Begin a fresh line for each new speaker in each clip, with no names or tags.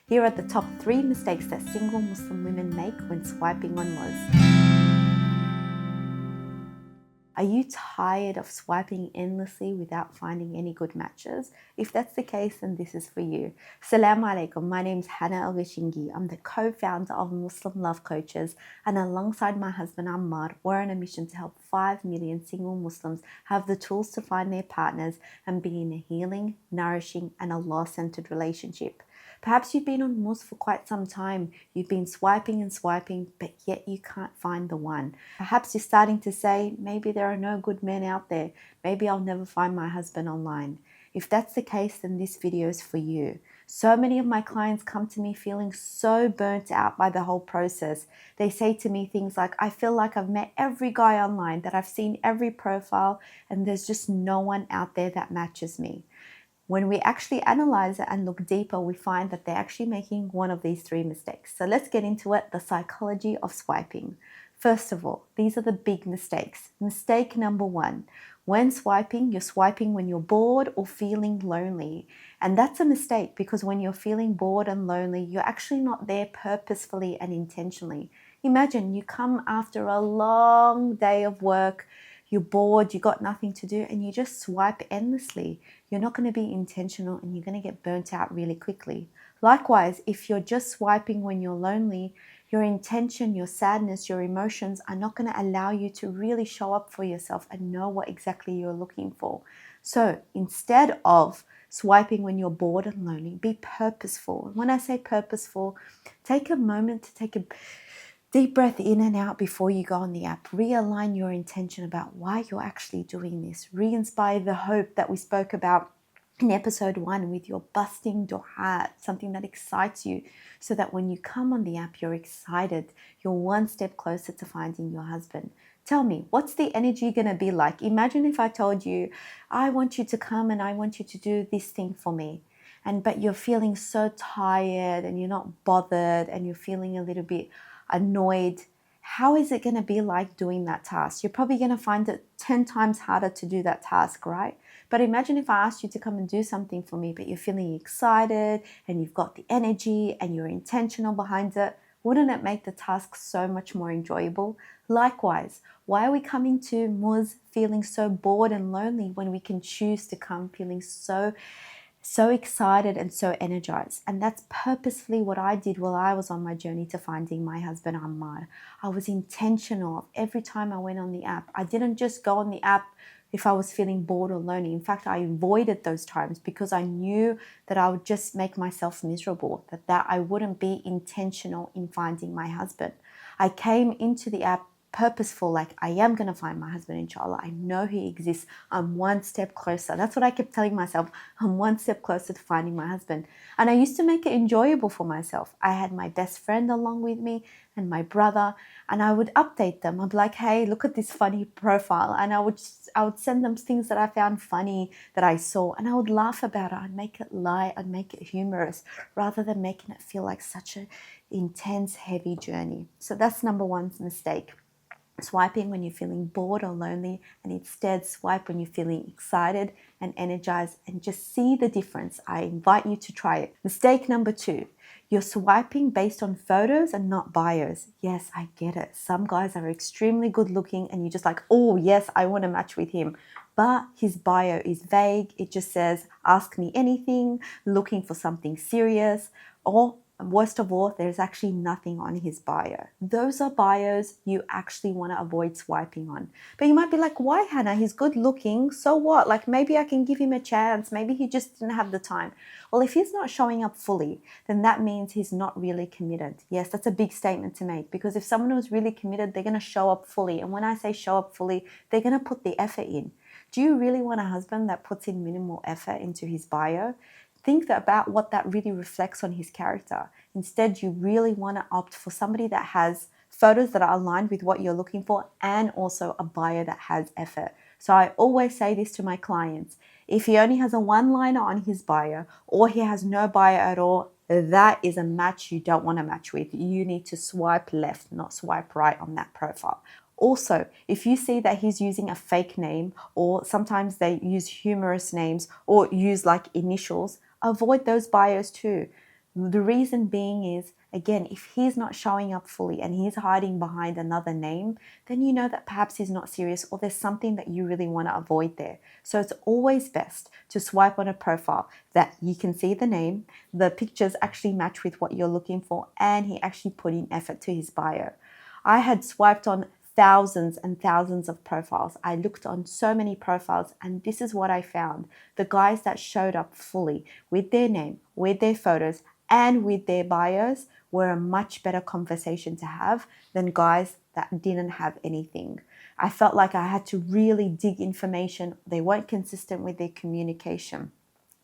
Here are the top 3 mistakes that single Muslim women make when swiping on Muzz. Are you tired of swiping endlessly without finding any good matches? If that's the case, then this is for you. Assalamu alaikum. My name is Hannah Al-Gashingi. I'm the co-founder of Muslim Love Coaches, and alongside my husband Ammar, we're on a mission to help 5 million single Muslims have the tools to find their partners and be in a healing, nourishing, and Allah-centered relationship. Perhaps you've been on Muzz for quite some time. You've been swiping and swiping, but yet you can't find the one. Perhaps you're starting to say, maybe there are no good men out there. Maybe I'll never find my husband online. If that's the case, then this video is for you. So many of my clients come to me feeling so burnt out by the whole process. They say to me things like, I feel like I've met every guy online, that I've seen every profile, and there's just no one out there that matches me. When we actually analyze it and look deeper, we find that they're actually making one of these 3 mistakes. So let's get into it, the psychology of swiping. First of all, these are the big mistakes. Mistake number 1, when swiping, you're swiping when you're bored or feeling lonely. And that's a mistake, because when you're feeling bored and lonely, you're actually not there purposefully and intentionally. Imagine you come after a long day of work, you're bored, you got nothing to do, and you just swipe endlessly. You're not going to be intentional and you're going to get burnt out really quickly. Likewise, if you're just swiping when you're lonely, your intention, your sadness, your emotions are not going to allow you to really show up for yourself and know what exactly you're looking for. So instead of swiping when you're bored and lonely, be purposeful. When I say purposeful, take a moment to take a deep breath in and out before you go on the app. Realign your intention about why you're actually doing this. Re-inspire the hope that we spoke about in episode 1 with your busting dua, something that excites you, so that when you come on the app, you're excited. You're one step closer to finding your husband. Tell me, what's the energy going to be like? Imagine if I told you, I want you to come and I want you to do this thing for me. But you're feeling so tired and you're not bothered and you're feeling a little bit annoyed. How is it going to be like doing that task? You're probably going to find it 10 times harder to do that task, right? But imagine if I asked you to come and do something for me, but you're feeling excited and you've got the energy and you're intentional behind it. Wouldn't it make the task so much more enjoyable? Likewise, why are we coming to Muzz feeling so bored and lonely when we can choose to come feeling so excited and so energized? And that's purposefully what I did while I was on my journey to finding my husband Ammar. I was intentional every time I went on the app. I didn't just go on the app if I was feeling bored or lonely. In fact, I avoided those times because I knew that I would just make myself miserable, that I wouldn't be intentional in finding my husband. I came into the app purposeful, like I am going to find my husband, inshallah. I know he exists. I'm one step closer. That's what I kept telling myself. I'm one step closer to finding my husband. And I used to make it enjoyable for myself. I had my best friend along with me and my brother, and I would update them. I'd be like, hey, look at this funny profile. And I would send them things that I found funny that I saw, and I would laugh about it. I'd make it light, I'd make it humorous, rather than making it feel like such an intense, heavy journey. So that's number 1 mistake. Swiping when you're feeling bored or lonely, and instead swipe when you're feeling excited and energized, and just see the difference. I invite you to try it. Mistake number 2, you're swiping based on photos and not bios. Yes, I get it. Some guys are extremely good looking and you're just like, oh yes, I want to match with him. But his bio is vague. It just says, ask me anything, looking for something serious, or worst of all, there's actually nothing on his bio. Those are bios you actually want to avoid swiping on. But you might be like, why, Hannah? He's good looking. So what? Like, maybe I can give him a chance. Maybe he just didn't have the time. Well, if he's not showing up fully, then that means he's not really committed. Yes, that's a big statement to make, because if someone was really committed, they're going to show up fully. And when I say show up fully, they're going to put the effort in. Do you really want a husband that puts in minimal effort into his bio? Think about what that really reflects on his character. Instead, you really want to opt for somebody that has photos that are aligned with what you're looking for, and also a bio that has effort. So I always say this to my clients. If he only has a one-liner on his bio, or he has no bio at all, that is a match you don't want to match with. You need to swipe left, not swipe right on that profile. Also, if you see that he's using a fake name, or sometimes they use humorous names or use like initials, avoid those bios too. The reason being is, again, if he's not showing up fully and he's hiding behind another name, then you know that perhaps he's not serious or there's something that you really want to avoid there. So it's always best to swipe on a profile that you can see the name, the pictures actually match with what you're looking for, and he actually put in effort to his bio. I had swiped on thousands and thousands of profiles. I looked on so many profiles, and this is what I found. The guys that showed up fully with their name, with their photos, and with their bios were a much better conversation to have than guys that didn't have anything. I felt like I had to really dig information. They weren't consistent with their communication.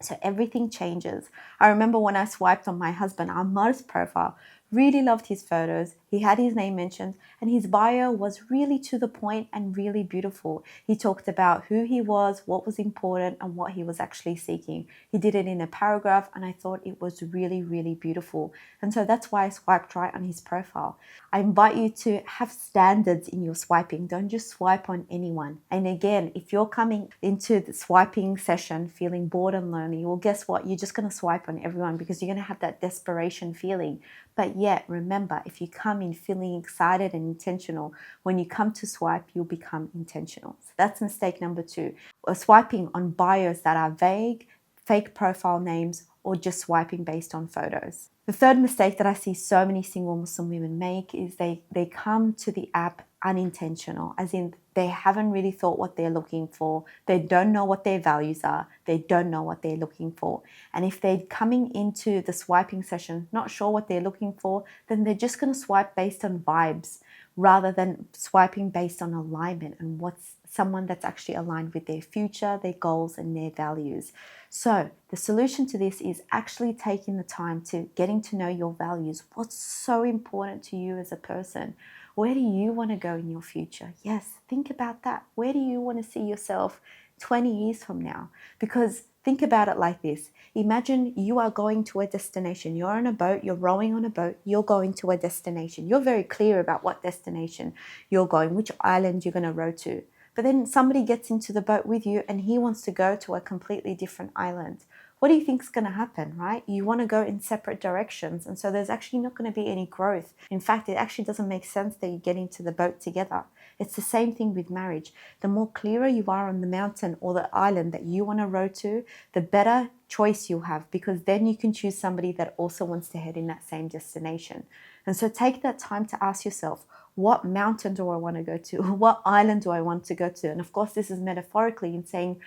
So everything changes. I remember when I swiped on my husband, our Muzz profile, really loved his photos. He had his name mentioned, and his bio was really to the point and really beautiful. He talked about who he was, what was important, and what he was actually seeking. He did it in a paragraph, and I thought it was really, really beautiful. And so that's why I swiped right on his profile. I invite you to have standards in your swiping. Don't just swipe on anyone. And again, if you're coming into the swiping session feeling bored and lonely, well, guess what? You're just going to swipe on everyone because you're going to have that desperation feeling. But yet, remember, if you come in feeling excited and intentional, when you come to swipe, you'll become intentional. So that's mistake number 2. Swiping on bios that are vague, fake profile names, or just swiping based on photos. The third mistake that I see so many single Muslim women make is they come to the app unintentional, as in they haven't really thought what they're looking for. They don't know what their values are. They don't know what they're looking for. And if they're coming into the swiping session not sure what they're looking for, then they're just going to swipe based on vibes rather than swiping based on alignment and what's someone that's actually aligned with their future, their goals, and their values. So the solution to this is actually taking the time to getting to know your values. What's so important to you as a person? Where do you want to go in your future? Yes, think about that. Where do you want to see yourself 20 years from now? Because think about it like this. Imagine you are going to a destination. You're on a boat, you're rowing on a boat, you're going to a destination. You're very clear about what destination you're going, which island you're going to row to. But then somebody gets into the boat with you and he wants to go to a completely different island. What do you think is going to happen, right? You want to go in separate directions. And so there's actually not going to be any growth. In fact, it actually doesn't make sense that you get into the boat together. It's the same thing with marriage. The more clearer you are on the mountain or the island that you want to row to, the better choice you'll have, because then you can choose somebody that also wants to head in that same destination. And so take that time to ask yourself, what mountain do I want to go to? What island do I want to go to? And of course, this is metaphorically in saying,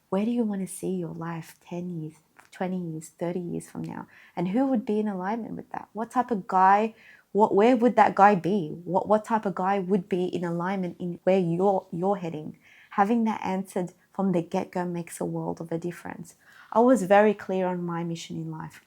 where do you want to see your life 10 years, 20 years, 30 years from now? And who would be in alignment with that? What type of guy, where would that guy be? What type of guy would be in alignment in where you're heading? Having that answered from the get-go makes a world of a difference. I was very clear on my mission in life.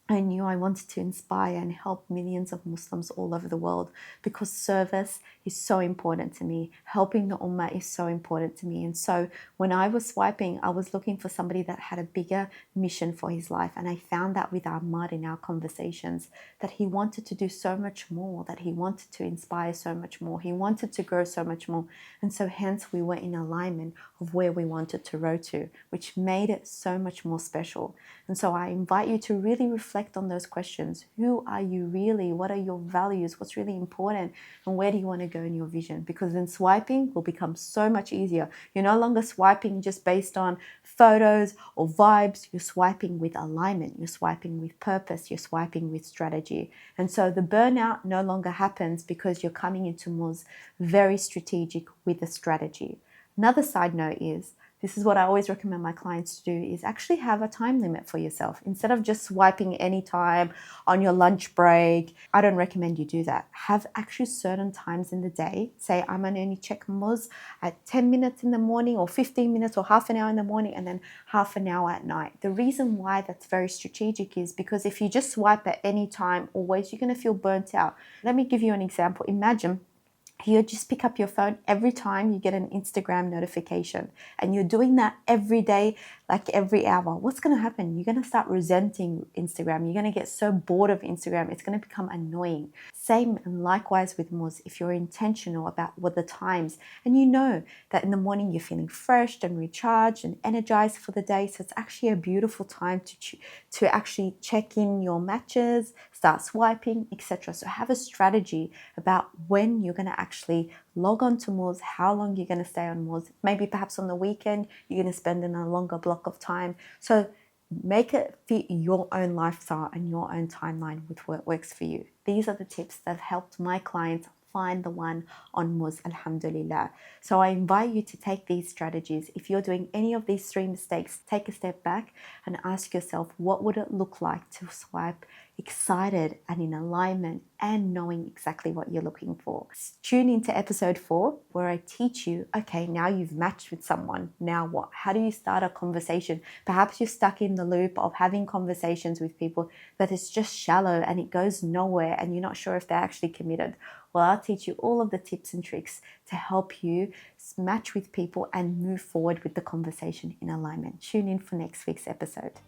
I knew I wanted to inspire and help millions of Muslims all over the world because service is so important to me. Helping the Ummah is so important to me. And so when I was swiping, I was looking for somebody that had a bigger mission for his life. And I found that with Ahmad in our conversations, that he wanted to do so much more, that he wanted to inspire so much more. He wanted to grow so much more. And so hence we were in alignment of where we wanted to row to, which made it so much more special. And so I invite you to really reflect on those questions. Who are you really? What are your values? What's really important? And where do you want to go in your vision? Because then swiping will become so much easier. You're no longer swiping just based on photos or vibes. You're swiping with alignment. You're swiping with purpose. You're swiping with strategy. And so the burnout no longer happens because you're coming into Muzz very strategic with a strategy. Another side note is, this is what I always recommend my clients to do, is actually have a time limit for yourself. Instead of just swiping anytime on your lunch break, I don't recommend you do that. Have actually certain times in the day. Say, I'm going to only check Muzz at 10 minutes in the morning or 15 minutes or half an hour in the morning and then half an hour at night. The reason why that's very strategic is because if you just swipe at any time, always, you're going to feel burnt out. Let me give you an example. Imagine You just pick up your phone every time you get an Instagram notification, and you're doing that every day, like every hour. What's going to happen? You're going to start resenting Instagram. You're going to get so bored of Instagram. It's going to become annoying. Same and likewise with Muzz. If you're intentional about what the times, and you know that in the morning you're feeling fresh and recharged and energized for the day, so it's actually a beautiful time to actually check in your matches, start swiping, etc. So have a strategy about when you're going to actually log on to Muzz, how long you're going to stay on Muzz. Maybe perhaps on the weekend you're going to spend in a longer block of time. So make it fit your own lifestyle and your own timeline with what works for you. These are the tips that have helped my clients find the one on Muzz, alhamdulillah. So I invite you to take these strategies. If you're doing any of these 3 mistakes, take a step back and ask yourself, what would it look like to swipe excited and in alignment and knowing exactly what you're looking for? Tune into episode 4 where I teach you, okay, now you've matched with someone, now what? How do you start a conversation? Perhaps you're stuck in the loop of having conversations with people that is just shallow and it goes nowhere and you're not sure if they're actually committed. Well, I'll teach you all of the tips and tricks to help you match with people and move forward with the conversation in alignment. Tune in for next week's episode.